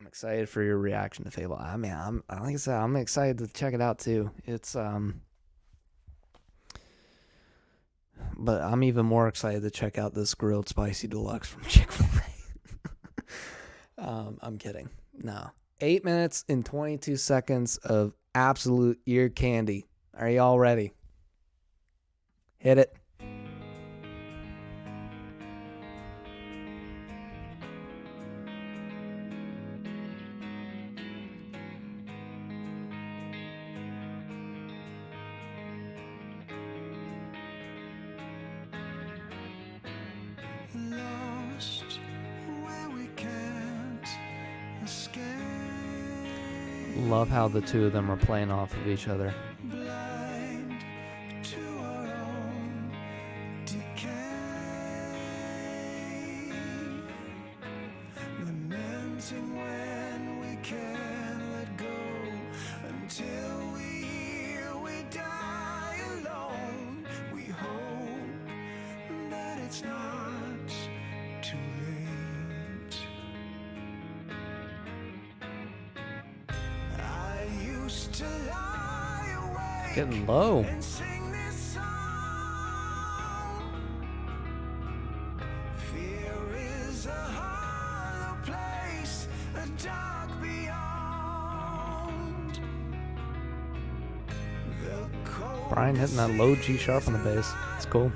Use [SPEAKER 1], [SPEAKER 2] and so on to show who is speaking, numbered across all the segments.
[SPEAKER 1] excited for your reaction to Fable. I mean, like I said, I'm excited to check it out too. It's but I'm even more excited to check out this grilled spicy deluxe from Chick-fil-A. I'm kidding. No. 8 minutes and 22 seconds of absolute ear candy. Are y'all ready? Hit it. Love how the two of them are playing off of each other. Getting low. Brian hitting that low G sharp on the bass. It's cool.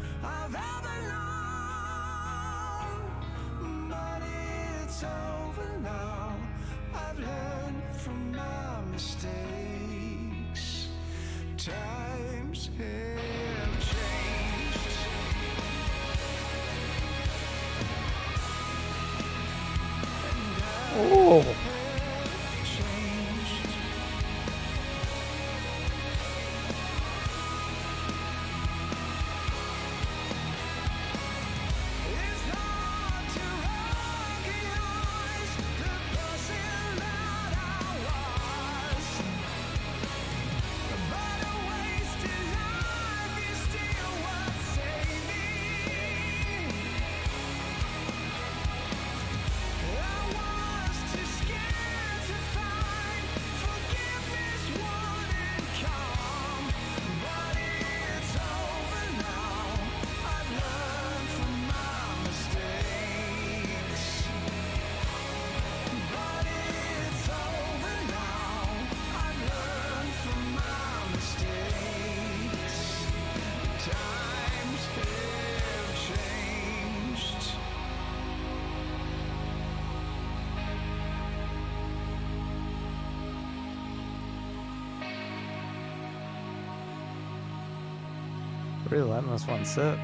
[SPEAKER 1] Oh. Really letting this one sit.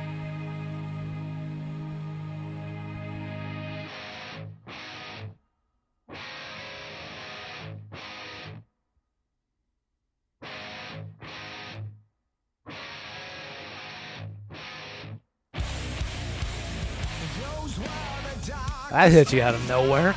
[SPEAKER 1] That hit you out of nowhere.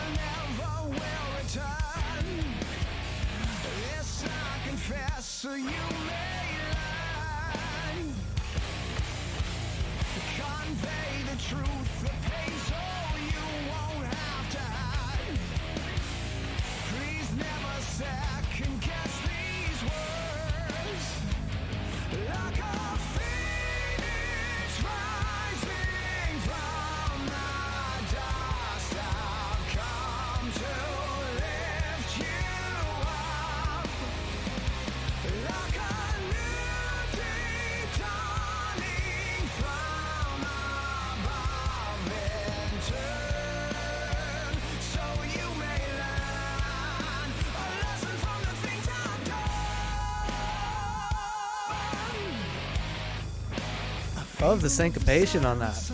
[SPEAKER 1] Love the syncopation on that.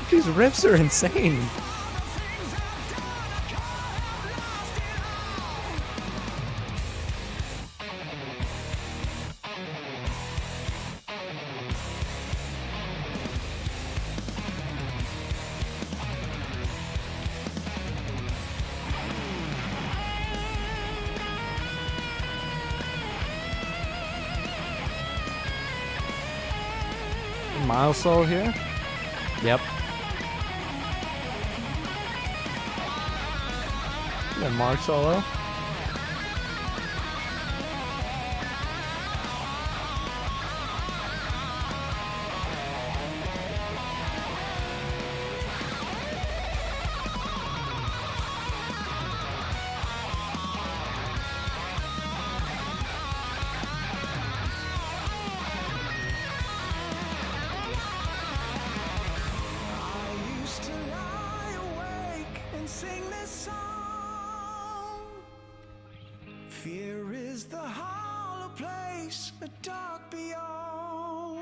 [SPEAKER 1] These riffs are insane. Miles solo here. Yep. And Mark solo.
[SPEAKER 2] Fear is the hollow place, a dark beyond.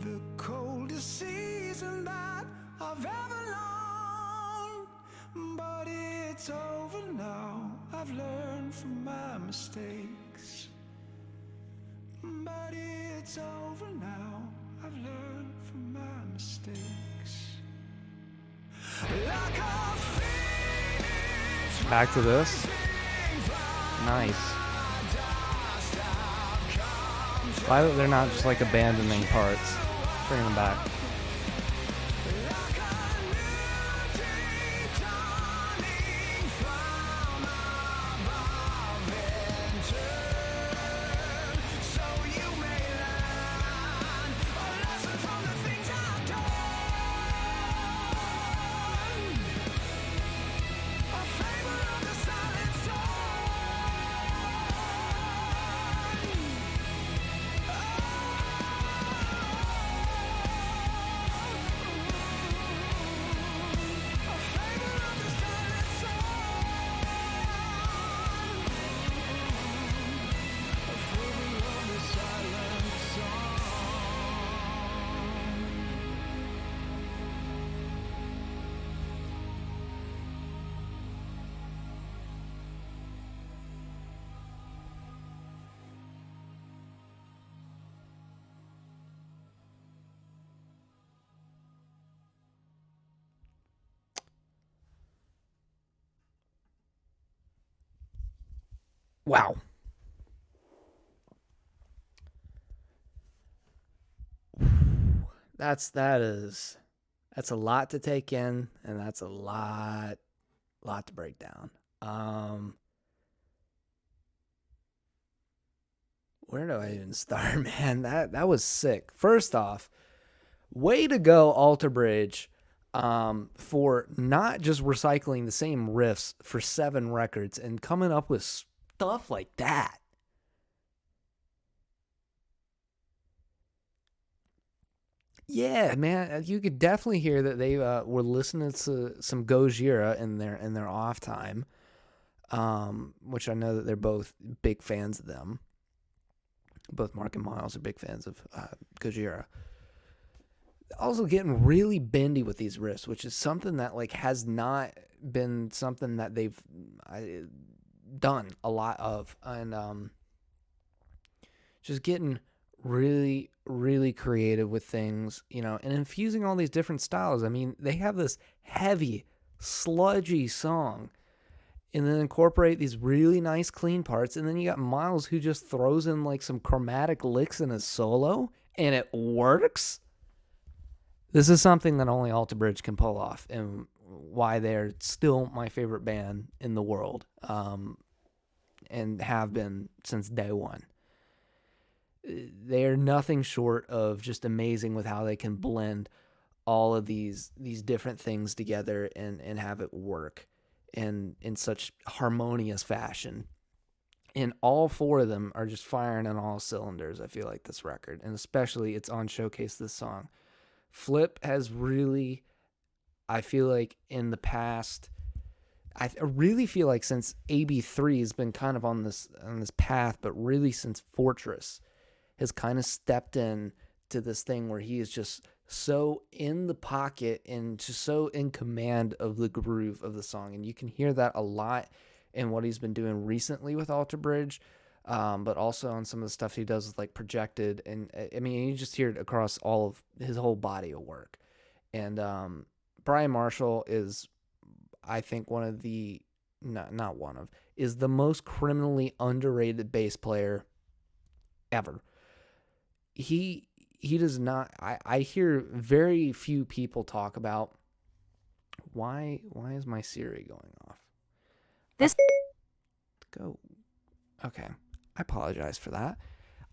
[SPEAKER 2] The coldest season that I've ever known. But it's over now, I've learned from my mistakes. But it's over now, I've learned from my mistakes. Like a phoenix.
[SPEAKER 1] Back to this. Nice. Why they're not just like abandoning parts? Bring them back. Wow. That's a lot to take in, and that's a lot to break down. Where do I even start, man? That was sick. First off, way to go, Alter Bridge, for not just recycling the same riffs for 7 records and coming up with stuff like that. Yeah, man, you could definitely hear that they were listening to some Gojira in their off time, which I know that they're both big fans of them. Both Mark and Miles are big fans of Gojira. Also getting really bendy with these riffs, which is something that like has not been something that they've done a lot of, and just getting really, really creative with things, and infusing all these different styles. I mean, they have this heavy, sludgy song, and then incorporate these really nice, clean parts, and then you got Miles who just throws in like some chromatic licks in his solo, and it works. This is something that only Alter Bridge can pull off, and why they're still my favorite band in the world, and have been since day one. They are nothing short of just amazing with how they can blend all of these different things together and have it work in such harmonious fashion. And all 4 of them are just firing on all cylinders, I feel like, this record. And especially it's on Showcase this song. Flip has really, I feel like in the past, I really feel like since AB3 has been kind of on this path, but really since Fortress has kind of stepped in to this thing where he is just so in the pocket and just so in command of the groove of the song. And you can hear that a lot in what he's been doing recently with Alter Bridge, but also on some of the stuff he does with like Projected. And I mean, you just hear it across all of his whole body of work. And Brian Marshall is, I think, one of the, not one of, is the most criminally underrated bass player ever. He does not, I hear very few people talk about why is my Siri going off?
[SPEAKER 3] This
[SPEAKER 1] Go. Okay. I apologize for that.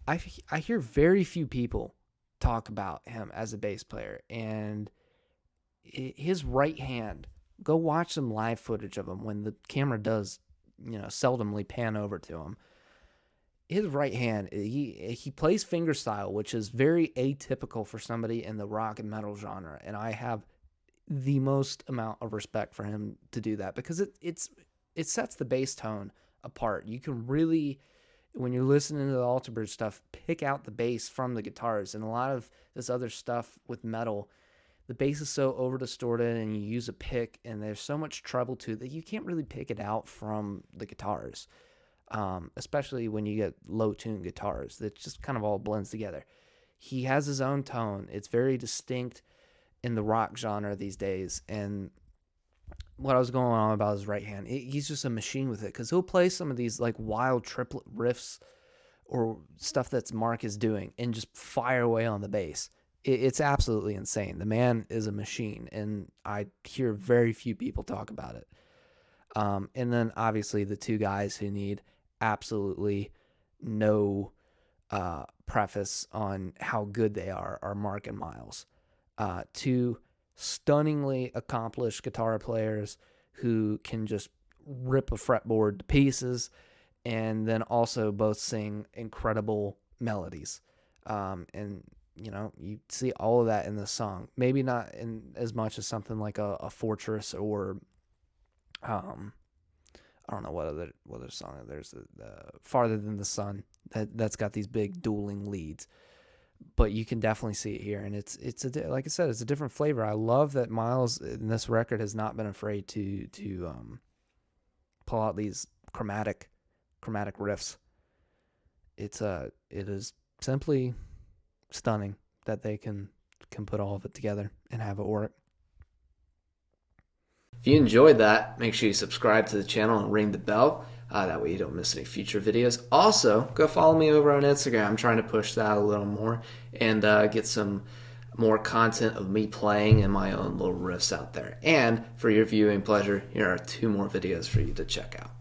[SPEAKER 1] I hear very few people talk about him as a bass player, and his right hand, go watch some live footage of him when the camera does, seldomly pan over to him. His right hand, he plays fingerstyle, which is very atypical for somebody in the rock and metal genre, and I have the most amount of respect for him to do that, because it sets the bass tone apart. You can really, when you're listening to the Alter Bridge stuff, pick out the bass from the guitars. And a lot of this other stuff with metal, the bass is so over distorted, and you use a pick, and there's so much treble to it that you can't really pick it out from the guitars. Especially when you get low tuned guitars, that just kind of all blends together. He has his own tone. It's very distinct in the rock genre these days. And what I was going on about his right hand, he's just a machine with it, because he'll play some of these like wild triplet riffs or stuff that's Mark is doing and just fire away on the bass. It's absolutely insane. The man is a machine, and I hear very few people talk about it. And then obviously the two guys who need absolutely no preface on how good they are Mark and Miles. Two stunningly accomplished guitar players who can just rip a fretboard to pieces, and then also both sing incredible melodies. And you see all of that in this song. Maybe not in as much as something like a Fortress, or I don't know what other song. There's the Farther Than the Sun that's got these big dueling leads, but you can definitely see it here, and it's like I said, it's a different flavor. I love that Miles in this record has not been afraid to pull out these chromatic riffs. It is simply stunning that they can put all of it together and have it work. If you enjoyed that, make sure you subscribe to the channel and ring the bell. That way you don't miss any future videos. Also, go follow me over on Instagram. I'm trying to push that a little more and get some more content of me playing and my own little riffs out there. And for your viewing pleasure, here are 2 more videos for you to check out.